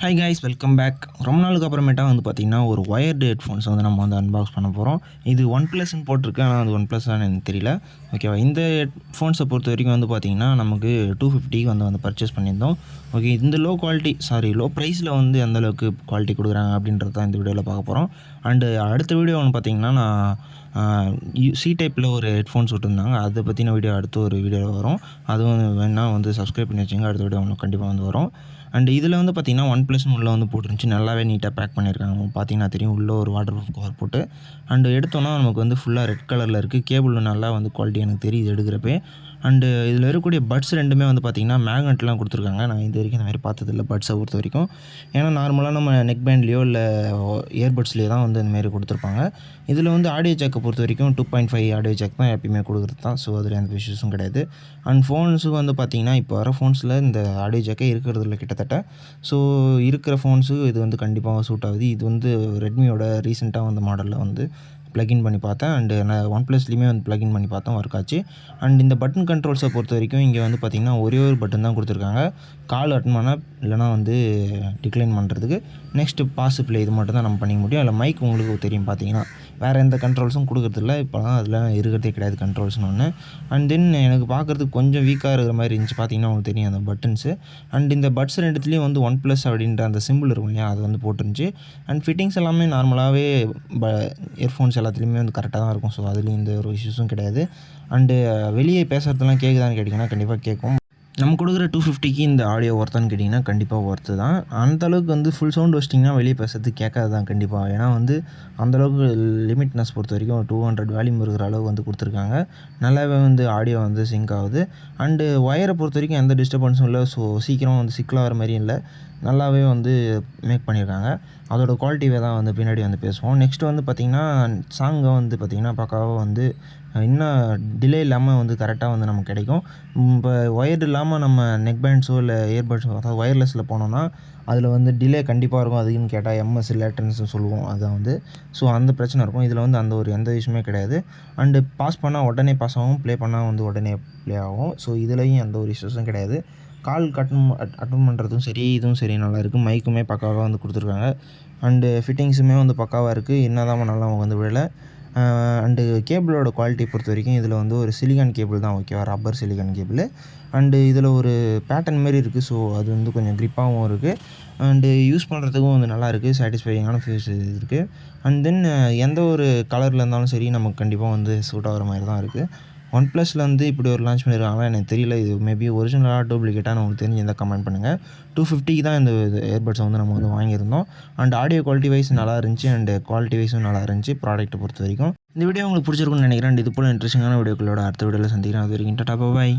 Hi guys, welcome back. ரொம்ப நாளுக்கு அப்புறமேட்டா வந்து பார்த்திங்கன்னா ஒரு ஒயர்டு ஹெட்ஃபோன்ஸ் வந்து நம்ம வந்து அன்பாக்ஸ் பண்ண போகிறோம். இது ஒன் ப்ளஸ்ன்னு போட்டிருக்கு, ஆனால் அது ஒன் ப்ளஸ்ஸான்னு எனக்கு தெரியல. ஓகேவா, இந்த ஹெட்ஃபோன்ஸை பொறுத்த வரைக்கும் வந்து பார்த்திங்கன்னா நமக்கு 250 வந்து பர்ச்சேஸ் பண்ணியிருந்தோம். ஓகே, இந்த லோ ப்ரைஸில் வந்து எந்தளவுக்கு குவாலிட்டி கொடுக்குறாங்க அப்படின்றது தான் இந்த வீடியோவில் பார்க்க போகிறோம். அண்டு அடுத்த வீடியோ வந்து பார்த்திங்கன்னா நான் சி டைப்பில் ஒரு ஹெட்ஃபோன்ஸ் விட்டுருந்தாங்க, அதை பற்றின வீடியோ அடுத்து ஒரு வீடியோவில் வரும். அதுவும் வேணால் வந்து சப்ஸ்கிரைப் பண்ணி வச்சுங்க, அடுத்த வீடியோ உங்களுக்கு கண்டிப்பாக வந்து வரும். அண்ட் இதில் வந்து பார்த்திங்கன்னா ஒன் ப்ளஸ்னு உள்ளே வந்து போட்டுருந்துச்சு, நல்லாவே நீட்டாக பேக் பண்ணியிருக்காங்க. பார்த்தீங்கன்னா தெரியும், உள்ளே ஒரு வாட்டர் ப்ரூஃப் கவர் போட்டு. அண்டு எடுத்தோன்னா நமக்கு வந்து ஃபுல்லாக ரெட் கலரில் இருக்குது. கேபிள் நல்லா வந்து குவாலிட்டி எனக்கு தெரியுது எடுக்கிறப்பே. அண்டு இதில் இருக்கக்கூடிய பட்ஸ் ரெண்டுமே வந்து பார்த்திங்கன்னா மேக்னெட்லாம் கொடுத்துருக்காங்க. நான் இது வரைக்கும் இந்த மாதிரி பார்த்ததில்ல பட்ஸை பொறுத்த வரைக்கும். ஏன்னா நார்மலாக நம்ம நெக் பேண்ட்லேயோ இல்லை இயர்பட்ஸ்லேயோ தான் வந்து இந்தமாரி கொடுத்துருப்பாங்க. இதில் வந்து ஆடியோ ஜாக்கை பொறுத்த வரைக்கும் 2.5 ஆடியோ ஜாக் தான் எப்பயுமே கொடுக்குறது தான். ஸோ அதில் எந்த இஷ்யூஸும் கிடையாது. அண்ட் ஃபோன்ஸுக்கு வந்து பார்த்திங்கன்னா இப்போ வர ஃபோன்ஸில் இந்த ஆடியோ ஜாக்கே இருக்கிறது இல்லை கிட்டத்தட்ட. ஸோ இருக்கிற ஃபோன்ஸுக்கு இது வந்து கண்டிப்பாக சூட் ஆகுது. இது வந்து ரெட்மியோட ரீசெண்டாக வந்த மாடலில் வந்து ப்ளக்இன் பண்ணி பார்த்தேன். அண்டு நான் ஒன் ப்ளஸ்லேயுமே வந்து ப்ளக்இன் பண்ணி பார்த்தேன், ஒர்க் ஆச்சு. அண்ட் இந்த பட்டன் கண்ட்ரோல்ஸை பொறுத்த வரைக்கும் இங்கே வந்து பார்த்திங்கன்னா ஒரே ஒரு பட்டன் தான் கொடுத்துருக்காங்க. கால் அட்டன் பண்ணால் இல்லைனா வந்து டிக்ளைன் பண்ணுறதுக்கு. நெக்ஸ்ட்டு பாஸ் ப்ளே இது மட்டும் தான் நம்ம பண்ணிக்க முடியும். அதில் மைக் உங்களுக்கு தெரியும் பார்த்தீங்கன்னா, வேறு எந்த கண்ட்ரோல்ஸும் கொடுக்குறதில்ல. இப்போலாம் அதில் இருக்கிறதே கிடையாது கண்ட்ரோல்ஸ்னு ஒன்று. அண்ட் தென் எனக்கு பார்க்குறதுக்கு கொஞ்சம் வீக்காக இருக்கிற மாதிரி இருந்துச்சு. பார்த்தீங்கன்னா உங்களுக்கு தெரியும் அந்த பட்டன்ஸு. அண்ட் இந்த பட்ஸ் ரெண்டுத்துலேயும் வந்து ஒன் ப்ளஸ் அப்படின்ற அந்த சிம்பிள் இருக்கும் இல்லையா, அது வந்து போட்டுருந்துச்சு. அண்ட் ஃபிட்டிங்ஸ் எல்லாமே நார்மலாகவே இயர்ஃபோன்ஸ் எல்லாத்துலேயுமே வந்து கரெக்டாக தான் இருக்கும். ஸோ அதுலேயும் எந்த ஒரு இஷ்யூஸும் கிடையாது. அண்டு வெளியே பேசுகிறதுலாம் கேட்குதான்னு கேட்டிங்கன்னா கண்டிப்பாக கேட்கும். நம்ம கொடுக்குற 250க்கு இந்த ஆடியோ ஒர்த்தான்னு கேட்டிங்கன்னா கண்டிப்பாக ஒர்த்து தான். அந்தளவுக்கு வந்து ஃபுல் சவுண்ட் வச்சிட்டிங்கன்னா வெளியே பேசுறது கேட்காது தான் கண்டிப்பாக. ஏன்னா வந்து அந்தளவுக்கு லிமிட்னஸ் பொறுத்த வரைக்கும் 200 வால்யூம் இருக்கிற அளவு வந்து கொடுத்துருக்காங்க. நல்லாவே வந்து ஆடியோ வந்து சிங்க் ஆகுது. அண்டு ஒயரை பொறுத்த வரைக்கும் எந்த டிஸ்டர்பன்ஸும் இல்லை. ஸோ சீக்கிரம் வந்து சிக்கில் வர மாதிரியும் இல்லை, நல்லாவே வந்து மேக் பண்ணியிருக்காங்க. அதோட குவாலிட்டியை தான் வந்து பின்னாடி வந்து பேசுவோம். நெக்ஸ்ட்டு வந்து பார்த்திங்கன்னா சாங்கை வந்து பார்த்திங்கன்னா பக்காவாக வந்து இன்னும் டிலே இல்லாமல் வந்து கரெக்டாக வந்து நமக்கு கிடைக்கும். இப்போ ஒயர்டு இல்லாமல் நம்ம நெக் பேண்ட்ஸோ இல்லை இயர்பட்ஸோ, அதாவது ஒயர்லெஸில் போனோம்னா அதில் வந்து டிலே கண்டிப்பாக இருக்கும். அதுக்குன்னு கேட்டால் எம்எஸ் லேட்டன்ஸ்னு சொல்லுவோம், அதான் வந்து. ஸோ அந்த பிரச்சனை இருக்கும். இதில் வந்து அந்த ஒரு எந்த விஷயமே கிடையாது. அண்டு பாஸ் பண்ணால் உடனே பாஸ் ஆகும், ப்ளே பண்ணால் வந்து உடனே ப்ளே ஆகும். ஸோ இதுலேயும் எந்த ஒரு இஷ்யூஸும் கிடையாது. கால் அட்டன் பண்ணுறதும் சரி, இதுவும் சரி நல்லாயிருக்கு. மைக்குமே பக்காவாக வந்து கொடுத்துருக்காங்க. அண்டு ஃபிட்டிங்ஸுமே வந்து பக்காவாக இருக்குது. என்ன தான் பண்ணாலும் அவங்க வந்து விடலை. அண்டு கேபிளோட குவாலிட்டி பொறுத்த வரைக்கும் இதில் வந்து ஒரு சிலிகான் கேபிள் தான், ஓகேவா, ரப்பர் சிலிகான் கேபிள். அண்டு இதில் ஒரு பேட்டர்ன் மாரி இருக்குது. ஸோ அது வந்து கொஞ்சம் க்ரிப்பாகவும் இருக்குது. அண்டு யூஸ் பண்ணுறதுக்கும் வந்து நல்லாயிருக்கு, சாட்டிஸ்ஃபையிங்கான ஃபீஸ் இருக்குது. அண்ட் தென் எந்த ஒரு கலரில் இருந்தாலும் சரி நமக்கு கண்டிப்பாக வந்து சூட் ஆகிற மாதிரி தான் இருக்குது. ஒன் ப்ளஸில் வந்து இப்படி ஒரு லான்ச் பண்ணியிருக்காங்களா எனக்கு தெரியல. இது மேபி ஒரிஜினலாக டூப்ளிகேட்டானு உங்களுக்கு தெரிஞ்சிருந்தால் கமெண்ட் பண்ணுங்கள். 250க்கு தான் இந்த இயர்பட்ஸை வந்து நம்ம வந்து வாங்கியிருந்தோம். அண்ட் ஆடியோ குவாலிட்டி வைஸ் நல்லா இருந்துச்சு, அண்ட் குவாலிட்டி வைஸும் நல்லா இருந்துச்சு ப்ராடக்ட்டை பொறுத்த வரைக்கும். இந்த வீடியோ உங்களுக்கு பிடிச்சிருக்குன்னு நினைக்கிறேன். இது போல் இன்ட்ரெஸ்டிங்கான வீடியோக்களோட அடுத்த வீடியோவில் சந்திக்கிறேன். அது வரைக்கும் டாடா, பாய்.